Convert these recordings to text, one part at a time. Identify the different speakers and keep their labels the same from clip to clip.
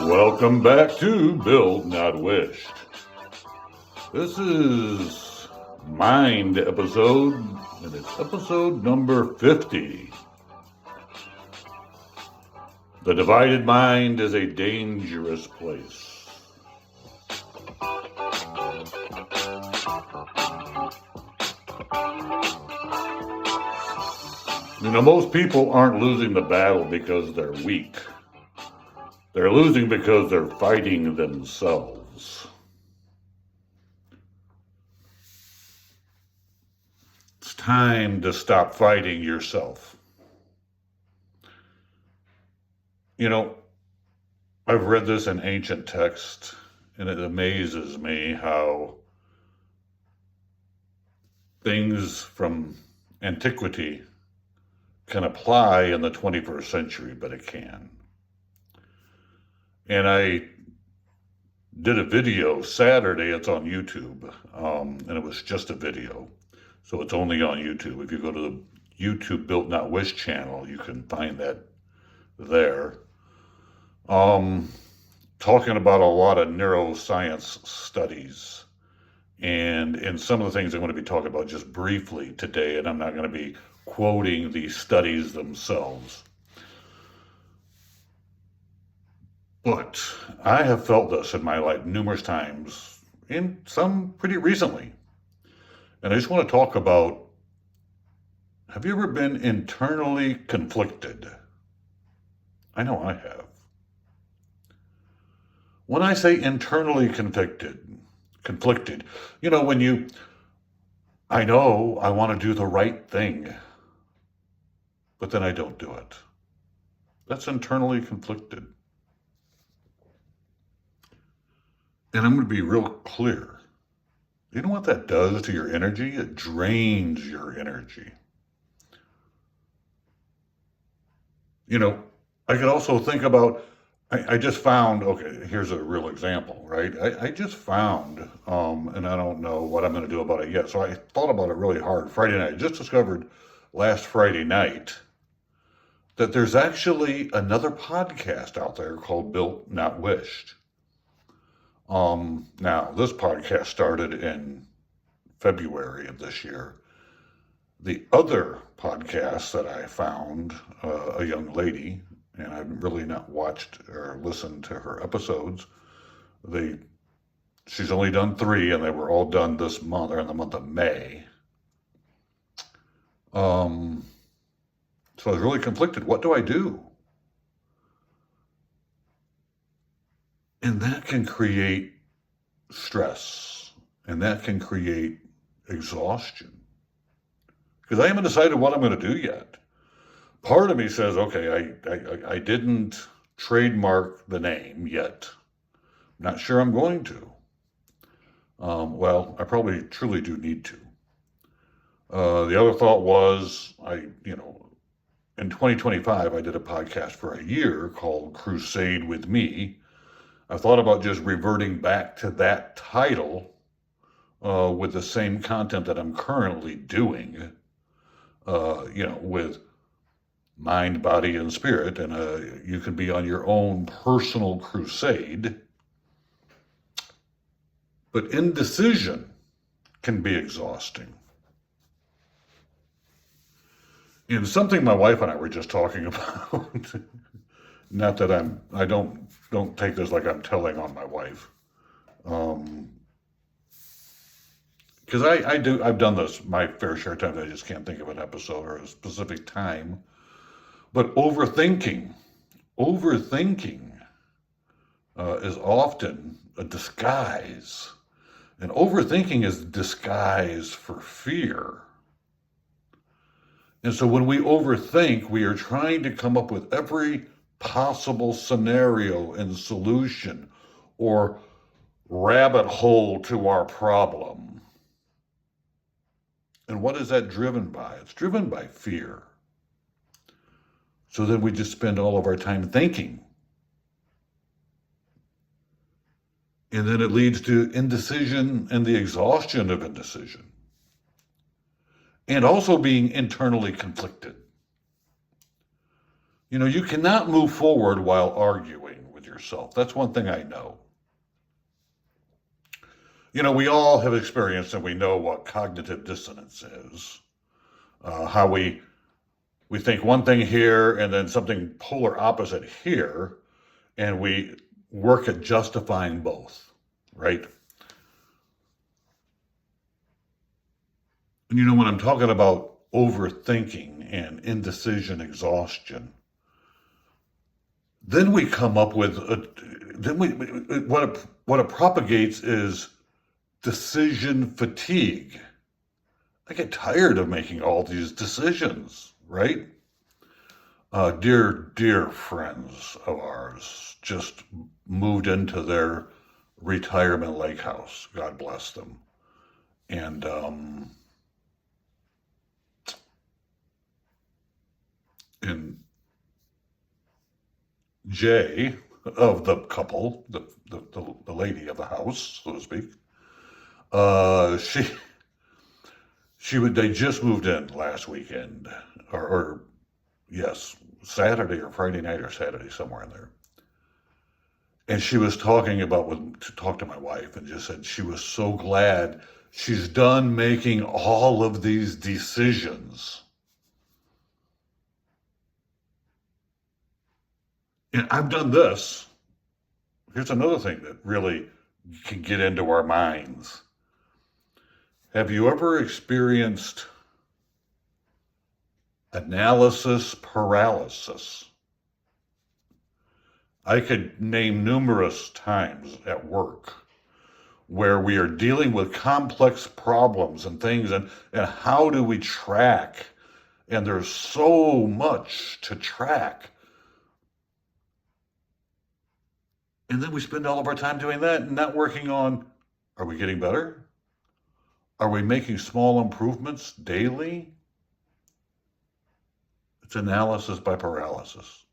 Speaker 1: Welcome back to Build Not Wished. This is Mind episode, and it's episode number 50. The divided mind is a dangerous place. Most people aren't losing the battle because they're weak. They're losing because they're fighting themselves. It's time to stop fighting yourself. I've read this in ancient text, and it amazes me how things from antiquity can apply in the 21st century, but it can. And I did a video Saturday. It's on YouTube, and it was just a video, so it's only on YouTube. If you go to the YouTube Built Not Wish channel, you can find that there. Talking about a lot of neuroscience studies, and in some of the things I'm going to be talking about just briefly today, and I'm not going to be quoting the studies themselves. But I have felt this in my life numerous times, and some pretty recently. And I just want to talk about, have you ever been internally conflicted? I know I have. When I say internally conflicted, when I know I want to do the right thing, but then I don't do it. That's internally conflicted. And I'm going to be real clear. You know what that does to your energy? It drains your energy. I could also think about, I just found, okay, here's a real example, right? I just found, and I don't know what I'm going to do about it yet, so I thought about it really hard Friday night. I just discovered last Friday night that there's actually another podcast out there called Built Not Wished. Now, this podcast started in February of this year. The other podcast that I found, a young lady, and I've really not watched or listened to her episodes. She's only done 3, and they were all done this month, or in the month of May. So I was really conflicted. What do I do? And that can create stress, and that can create exhaustion. Because I haven't decided what I'm going to do yet. Part of me says, okay, I didn't trademark the name yet. Not sure I'm going to. Well, I probably truly do need to. The other thought was, in 2025, I did a podcast for a year called Crusade with Me. I thought about just reverting back to that title with the same content that I'm currently doing, with mind, body, and spirit. And you can be on your own personal crusade. But indecision can be exhausting. And something my wife and I were just talking about, not that I don't take this like I'm telling on my wife. Because I've done this my fair share of times. I just can't think of an episode or a specific time. But overthinking is often a disguise. And overthinking is disguise for fear. And so when we overthink, we are trying to come up with every possible scenario and solution or rabbit hole to our problem. And what is that driven by? It's driven by fear. So then we just spend all of our time thinking. And then it leads to indecision and the exhaustion of indecision. And also being internally conflicted. You cannot move forward while arguing with yourself. That's one thing I know. We all have experienced and we know what cognitive dissonance is. How we think one thing here and then something polar opposite here, and we work at justifying both, right? And when I'm talking about overthinking and indecision, exhaustion, then we come up with what it propagates is decision fatigue. I get tired of making all these decisions, right? Dear friends of ours just moved into their retirement lake house. God bless them. And Jay of the couple, the lady of the house, so to speak, they just moved in last weekend, or yes, Saturday or Friday night or Saturday, somewhere in there. And she was talking to talk to my wife and just said she was so glad she's done making all of these decisions. And I've done this. Here's another thing that really can get into our minds. Have you ever experienced analysis paralysis? I could name numerous times at work where we are dealing with complex problems and things, and how do we track? And there's so much to track. And then we spend all of our time doing that and not working on, are we getting better? Are we making small improvements daily? It's analysis by paralysis.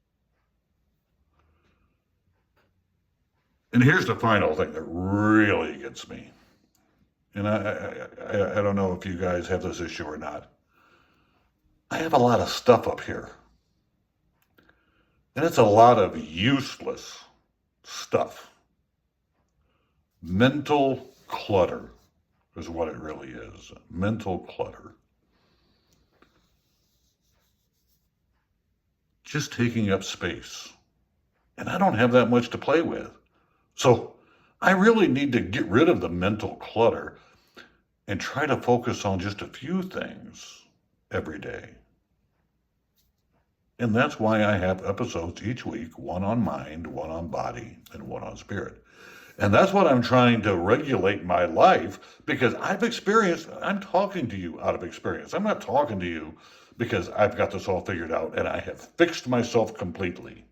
Speaker 1: And here's the final thing that really gets me. And I don't know if you guys have this issue or not. I have a lot of stuff up here. And it's a lot of useless stuff. Mental clutter is what it really is. Mental clutter. Just taking up space. And I don't have that much to play with. So I really need to get rid of the mental clutter and try to focus on just a few things every day. And that's why I have episodes each week, one on mind, one on body, and one on spirit. And that's what I'm trying to regulate my life, because I'm talking to you out of experience. I'm not talking to you because I've got this all figured out and I have fixed myself completely.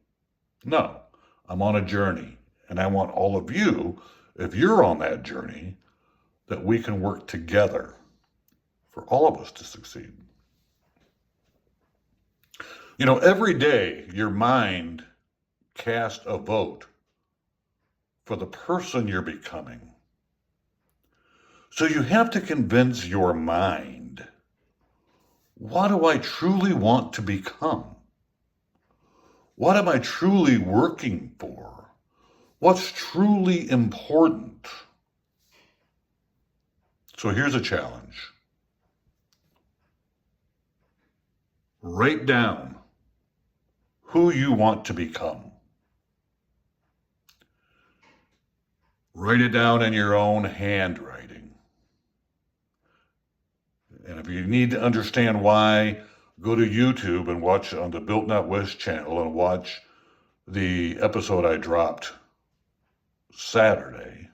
Speaker 1: No, I'm on a journey, and I want all of you, if you're on that journey, that we can work together for all of us to succeed. Every day your mind casts a vote for the person you're becoming. So you have to convince your mind, what do I truly want to become? What am I truly working for? What's truly important? So here's a challenge. Write down who you want to become. Write it down in your own handwriting. And if you need to understand why, go to YouTube and watch on the Built Not Wish channel and watch the episode I dropped Saturday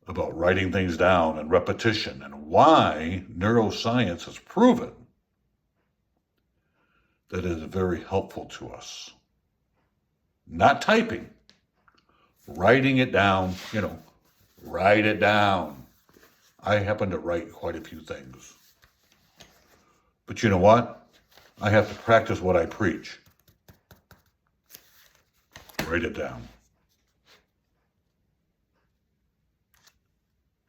Speaker 1: about writing things down and repetition, and why neuroscience has proven that it is very helpful to us. Not typing, writing it down, write it down. I happen to write quite a few things. But you know what? I have to practice what I preach. Write it down.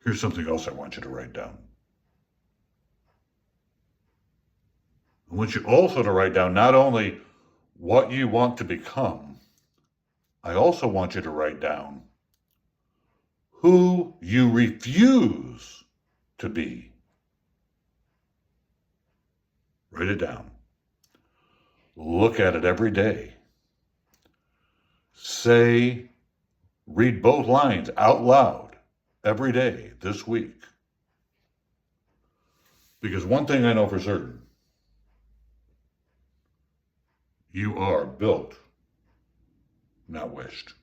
Speaker 1: Here's something else I want you to write down. I want you also to write down not only what you want to become, I also want you to write down who you refuse to be. Write it down. Look at it every day. Read both lines out loud every day this week. Because one thing I know for certain, you are built, not wished.